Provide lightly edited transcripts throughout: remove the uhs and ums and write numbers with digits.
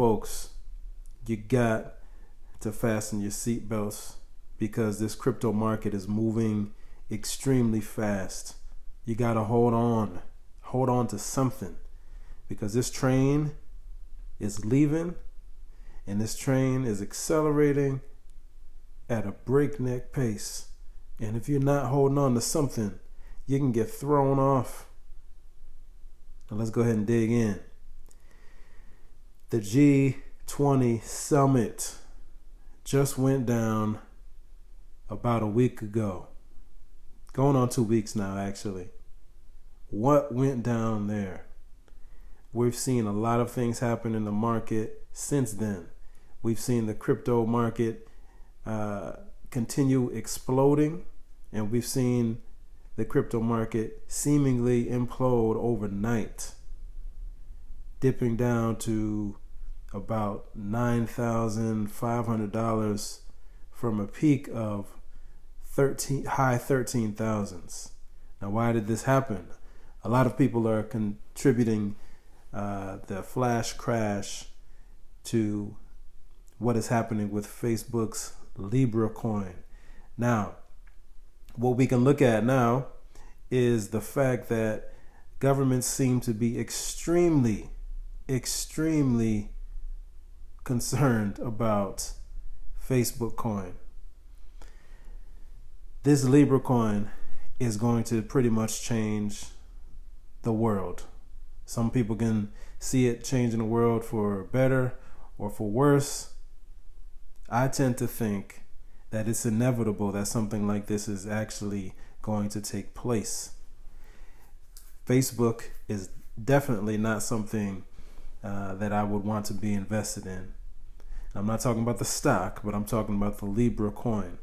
folks, you got to fasten your seatbelts because this crypto market is moving extremely fast. You got to hold on to something, because this train is leaving and this train is accelerating at a breakneck pace. And if you're not holding on to something, you can get thrown off. Now let's go ahead and dig in. The G20 summit just went down about a week ago. Going on 2 weeks now, actually. What went down there? We've seen a lot of things happen in the market since then. We've seen the crypto market continue exploding, and we've seen the crypto market seemingly implode overnight, dipping down to about $9,500 from a peak of high 13,000s. Now, why did this happen? A lot of people are contributing the flash crash to what is happening with Facebook's Libra coin. Now, what we can look at now is the fact that governments seem to be extremely concerned about Facebook coin. This Libra coin is going to pretty much change the world. Some people can see it changing the world for better or for worse. I tend to think that it's inevitable that something like this is actually going to take place. Facebook is definitely not something that I would want to be invested in. I'm not talking about the stock, but I'm talking about the Libra coin.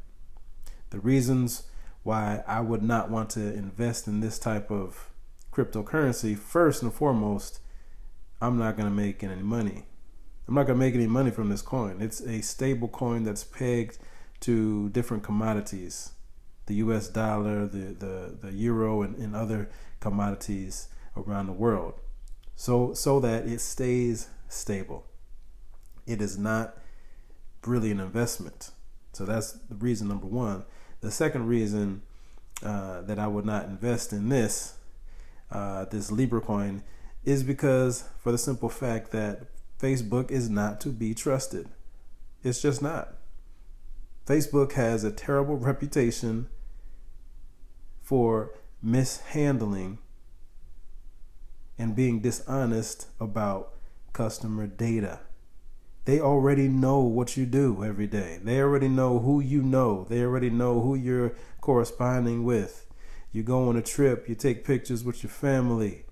The reasons why I would not want to invest in this type of cryptocurrency, first and foremost, I'm not going to make any money. I'm not going to make any money from this coin. It's a stable coin that's pegged to different commodities, the US dollar, the euro, and other commodities around the world, so that it stays stable. It is not really an investment. So that's the reason number one. The second reason that I would not invest in this Libra coin is because, for the simple fact that Facebook is not to be trusted. It's just not. Facebook has a terrible reputation for mishandling and being dishonest about customer data. They already know what you do every day. They already know who you know. They already know who you're corresponding with. You go on a trip, you take pictures with your family.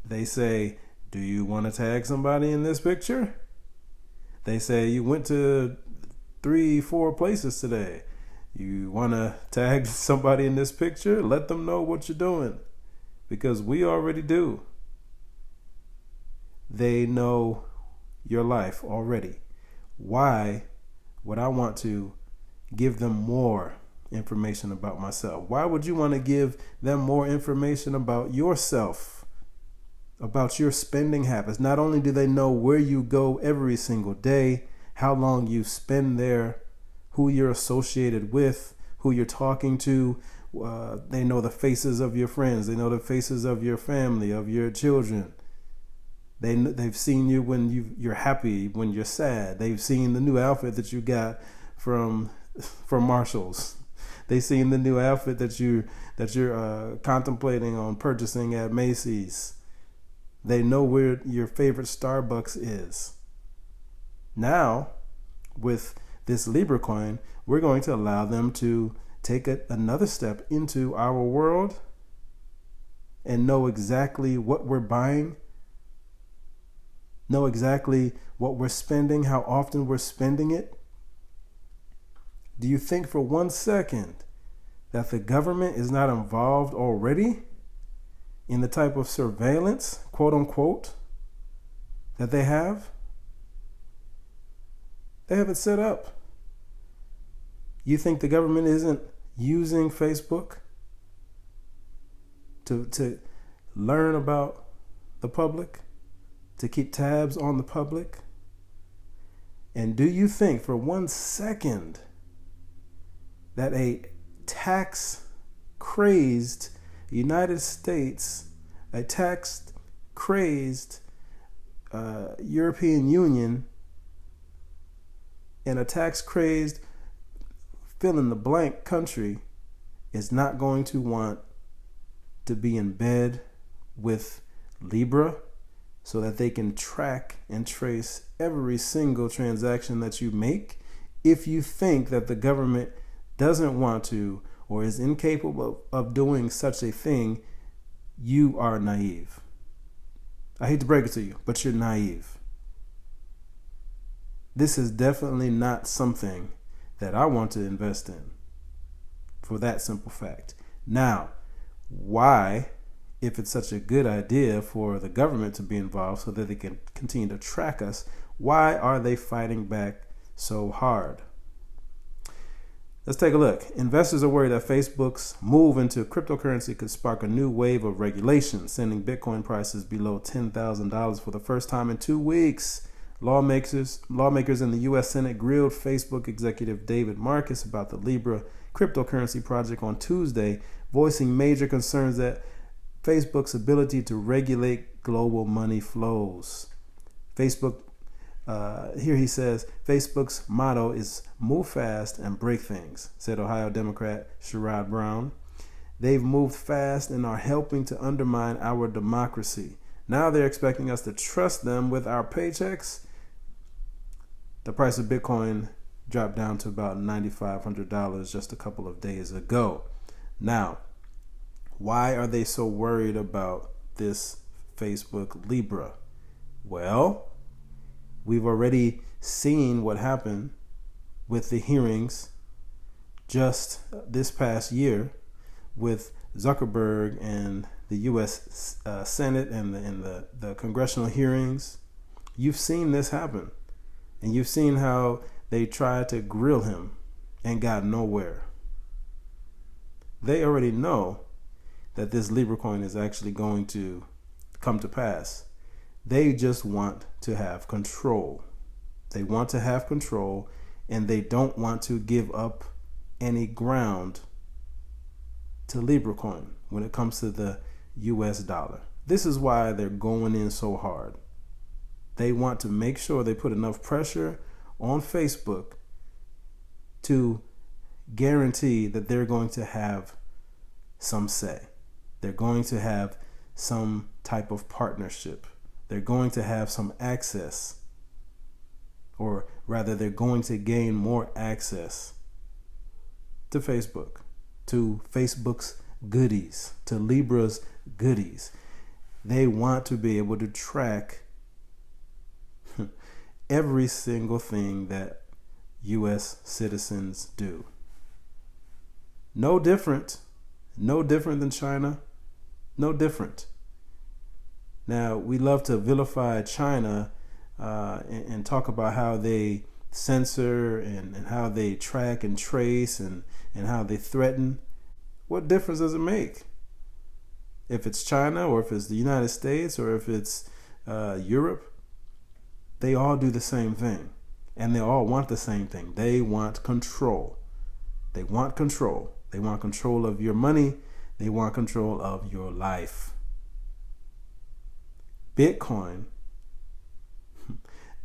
They say, do you want to tag somebody in this picture? They say, you went to 3-4 places today. You want to tag somebody in this picture? Let them know what you're doing, because we already do. They know your life already. Why would I want to give them more information about myself? Why would you want to give them more information about yourself, about your spending habits? Not only do they know where you go every single day, how long you spend there, who you're associated with, who you're talking to. They know the faces of your friends. They know the faces of your family, of your children. They've seen you when you're happy, when you're sad. They've seen the new outfit that you got from Marshalls. They've seen the new outfit that you're contemplating on purchasing at Macy's. They know where your favorite Starbucks is. Now, with this Libra coin, we're going to allow them to take another step into our world and know exactly what we're buying, know exactly what we're spending, how often we're spending it. Do you think for 1 second that the government is not involved already in the type of surveillance, quote unquote, that they have? They have it set up. You think the government isn't using Facebook to learn about the public, to keep tabs on the public, And do you think for 1 second that a tax-crazed United States, a tax-crazed European Union, and a tax-crazed fill-in-the-blank country is not going to want to be in bed with Libra so that they can track and trace every single transaction that you make? If you think that the government doesn't want to or is incapable of doing such a thing, you are naive. I hate to break it to you, but you're naive. This is definitely not something that I want to invest in, for that simple fact. Now, why, if it's such a good idea for the government to be involved so that they can continue to track us, why are they fighting back so hard? Let's take a look. Investors are worried that Facebook's move into cryptocurrency could spark a new wave of regulation, sending Bitcoin prices below $10,000 for the first time in 2 weeks. Lawmakers in the U.S. Senate grilled Facebook executive David Marcus about the Libra cryptocurrency project on Tuesday, voicing major concerns that Facebook's ability to regulate global money flows. Here he says, Facebook's motto is move fast and break things, said Ohio Democrat Sherrod Brown. They've moved fast and are helping to undermine our democracy. Now they're expecting us to trust them with our paychecks. The price of Bitcoin dropped down to about $9,500 just a couple of days ago. Now, why are they so worried about this Facebook Libra? Well, we've already seen what happened with the hearings just this past year with Zuckerberg and the U.S. Senate and the congressional hearings. You've seen this happen. And you've seen how they tried to grill him and got nowhere. They already know that this Libra coin is actually going to come to pass. They just want to have control. They want to have control, and they don't want to give up any ground to Libra coin when it comes to the US dollar. This is why they're going in so hard. They want to make sure they put enough pressure on Facebook to guarantee that they're going to have some say. They're going to have some type of partnership. They're going to have some access, or rather they're going to gain more access to Facebook, to Facebook's goodies, to Libra's goodies. They want to be able to track every single thing that U.S. citizens do. No different than China, no different. Now, we love to vilify China and talk about how they censor and how they track and trace and how they threaten. What difference does it make? If it's China or if it's the United States or if it's Europe, they all do the same thing. And they all want the same thing. They want control. They want control. They want control of your money. They want control of your life. Bitcoin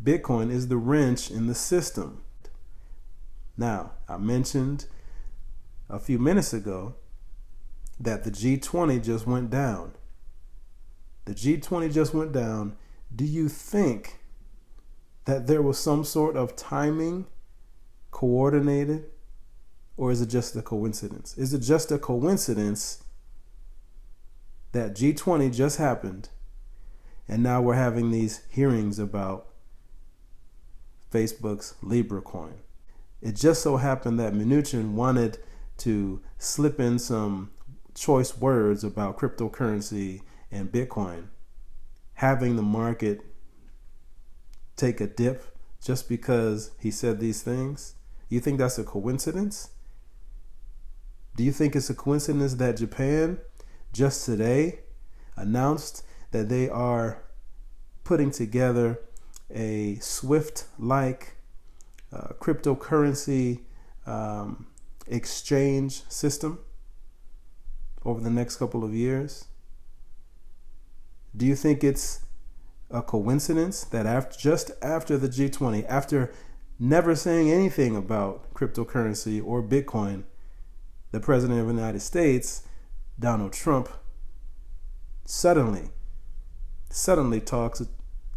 is the wrench in the system. Now, I mentioned a few minutes ago that the G20 just went down. The G20 just went down. Do you think that there was some sort of timing coordinated, or is it just a coincidence? Is it just a coincidence that G20 just happened and now we're having these hearings about Facebook's Libra coin? It just so happened that Mnuchin wanted to slip in some choice words about cryptocurrency and Bitcoin, having the market take a dip just because he said these things. You think that's a coincidence? Do you think it's a coincidence that Japan just today announced that they are putting together a SWIFT-like cryptocurrency exchange system over the next couple of years? Do you think it's a coincidence that just after the G20, after never saying anything about cryptocurrency or Bitcoin, the President of the United States, Donald Trump, suddenly talks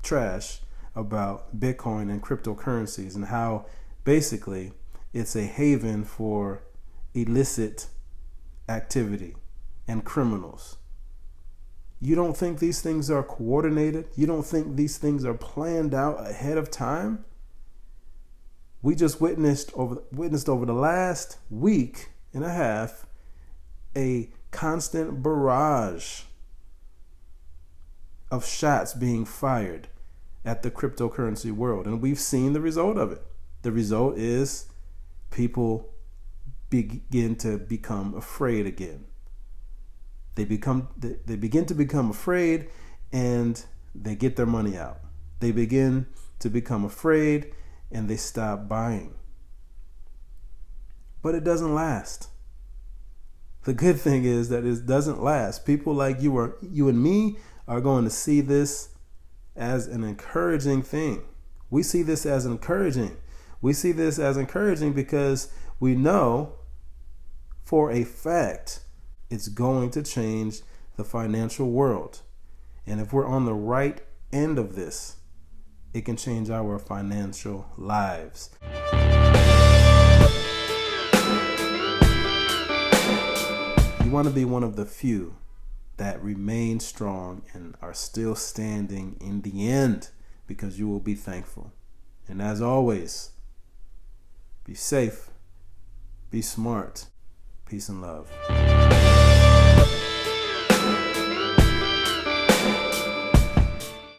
trash about Bitcoin and cryptocurrencies and how basically it's a haven for illicit activity and criminals? You don't think these things are coordinated? You don't think these things are planned out ahead of time? We just witnessed over the last week and a half a constant barrage of shots being fired at the cryptocurrency world. And we've seen the result of it. The result is people begin to become afraid again. They begin to become afraid, and they get their money out. They begin to become afraid, and they stop buying. But it doesn't last. The good thing is that it doesn't last. People like you and me are going to see this as an encouraging thing. We see this as encouraging. We see this as encouraging because we know for a fact it's going to change the financial world. And if we're on the right end of this, it can change our financial lives. You want to be one of the few that remain strong and are still standing in the end, because you will be thankful. And as always, be safe, be smart, peace and love.